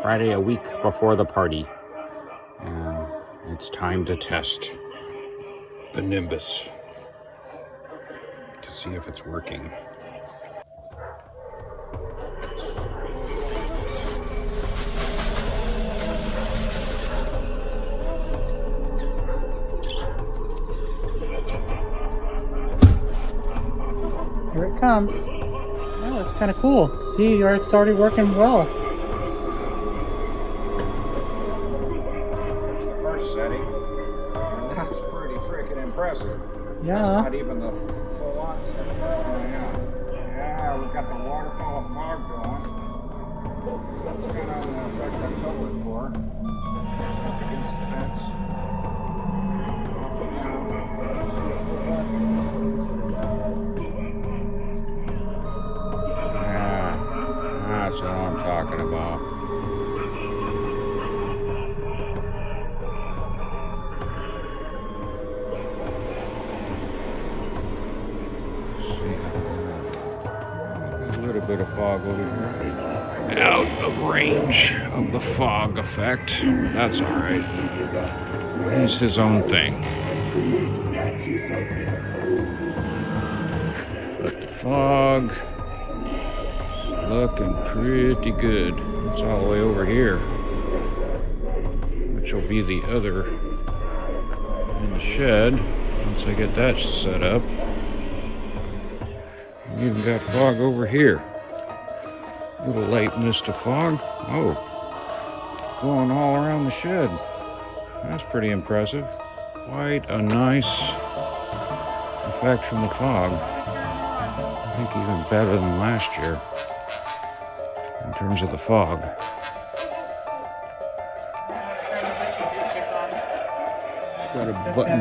Friday a week before the party. And it's time to test the Nimbus to see if it's working. Here it comes. Oh, it's kind of cool. See, it's already working well. The first setting, and that's pretty freaking impressive. Yeah. That's not even the full-on setting. Yeah, we've got the waterfall of fog going. That's kind of the effect I was hoping for. Up against the fence. That's what I'm talking about. A little bit of fog over here. Out of range of the fog effect. That's alright. He's his own thing. But the fog looking pretty good. It's all the way over here, which will be the other in the shed once I get that set up. We even got fog over here. A little light mist of fog. Oh, going all around the shed. That's pretty impressive. Quite a nice effect from the fog. I think even better than last year in terms of the fog. Got a button.